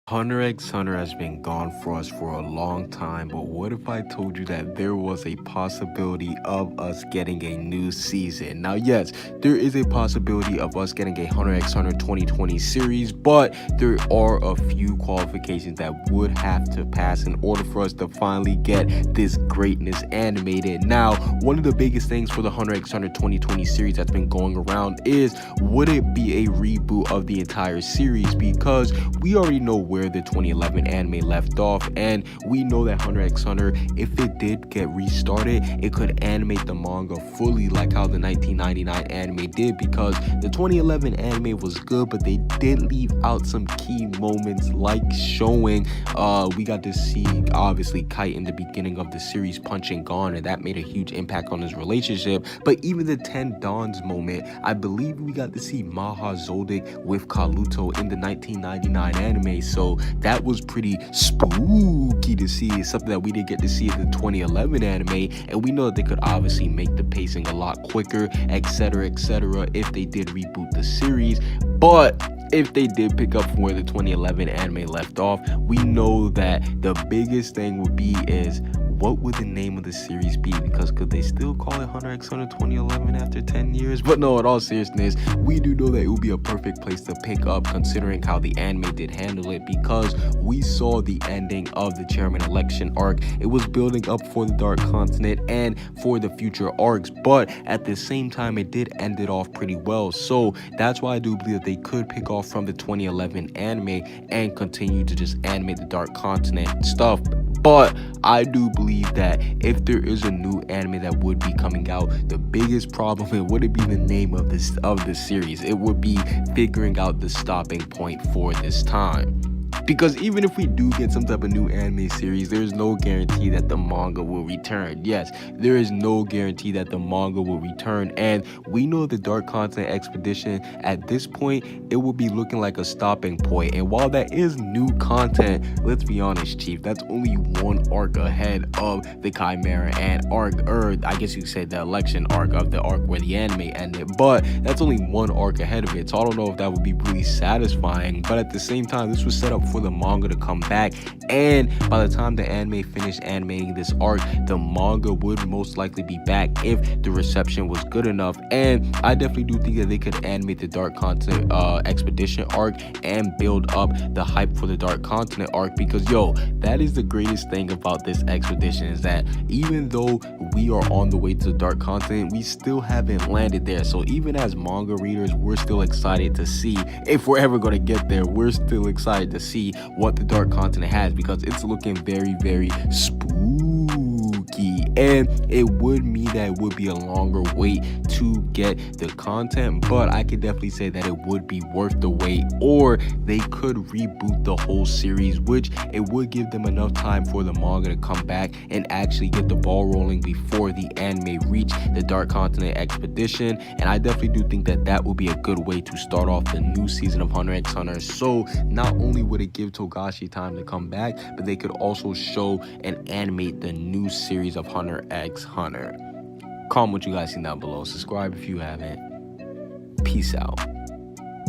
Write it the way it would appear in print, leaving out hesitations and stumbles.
Hunter x Hunter has been gone for us for a long time, but what if I told you that there was a possibility of us getting a new season? Now, yes, there is a possibility of us getting a Hunter x Hunter 2020 series, but there are a few qualifications that would have to pass in order for us to finally get this greatness animated. Now, one of the biggest things for the Hunter x Hunter 2020 series that's been going around is, would it be a reboot of the entire series? Because we already know where the 2011 anime left off, and we know that Hunter x Hunter, if it did get restarted, it could animate the manga fully like how the 1999 anime did, because the 2011 anime was good, but they did leave out some key moments, like showing we got to see obviously Kite in the beginning of the series punching Gon, and that made a huge impact on his relationship. But even the 10 Dawns moment, I believe we got to see Maha Zoldyck with Kaluto in the 1999 anime, so that was pretty spooky to see. It's something that we didn't get to see in the 2011 anime, and we know that they could obviously make the pacing a lot quicker, etc, if they did reboot the series. But if they did pick up from where the 2011 anime left off, we know that the biggest thing would be is, what would the name of the series be? Because could they still call it Hunter x Hunter 2011 after 10 years? But no, in all seriousness, we do know that it would be a perfect place to pick up, considering how the anime did handle it, because we saw the ending of the chairman election arc. It was building up for the Dark Continent and for the future arcs, but at the same time, it did end it off pretty well. So that's why I do believe that they could pick off from the 2011 anime and continue to just animate the Dark Continent stuff. But I do believe that if there is a new anime that would be coming out, the biggest problem, it wouldn't be the name of this series. It would be figuring out the stopping point for this time. Because even if we do get some type of new anime series, there's no guarantee that the manga will return. Yes, there is no guarantee that the manga will return. And we know the Dark Continent Expedition, at this point, it will be looking like a stopping point. And while that is new content, let's be honest, Chief, that's only one arc ahead of the Chimera and arc, or I guess you could say the election arc of the arc where the anime ended. But that's only one arc ahead of it. So I don't know if that would be really satisfying. But at the same time, this was set up for the manga to come back, and by the time the anime finished animating this arc, the manga would most likely be back if the reception was good enough. And I definitely do think that they could animate the Dark Continent Expedition arc and build up the hype for the Dark Continent arc, because yo, that is the greatest thing about this expedition, is that even though we are on the way to the Dark Continent, we still haven't landed there. So even as manga readers, we're still excited to see, if we're ever going to get there, we're still excited to see what the Dark Continent has, because it's looking very, very spooky. And it would mean that it would be a longer wait to get the content, but I could definitely say that it would be worth the wait. Or they could reboot the whole series, which it would give them enough time for the manga to come back and actually get the ball rolling before the anime reach the Dark Continent Expedition. And I definitely do think that that would be a good way to start off the new season of Hunter x Hunter. So not only would it give Togashi time to come back, but they could also show and animate the new series of Hunter x Hunter. Comment what you guys think down below. Subscribe if you haven't. Peace out.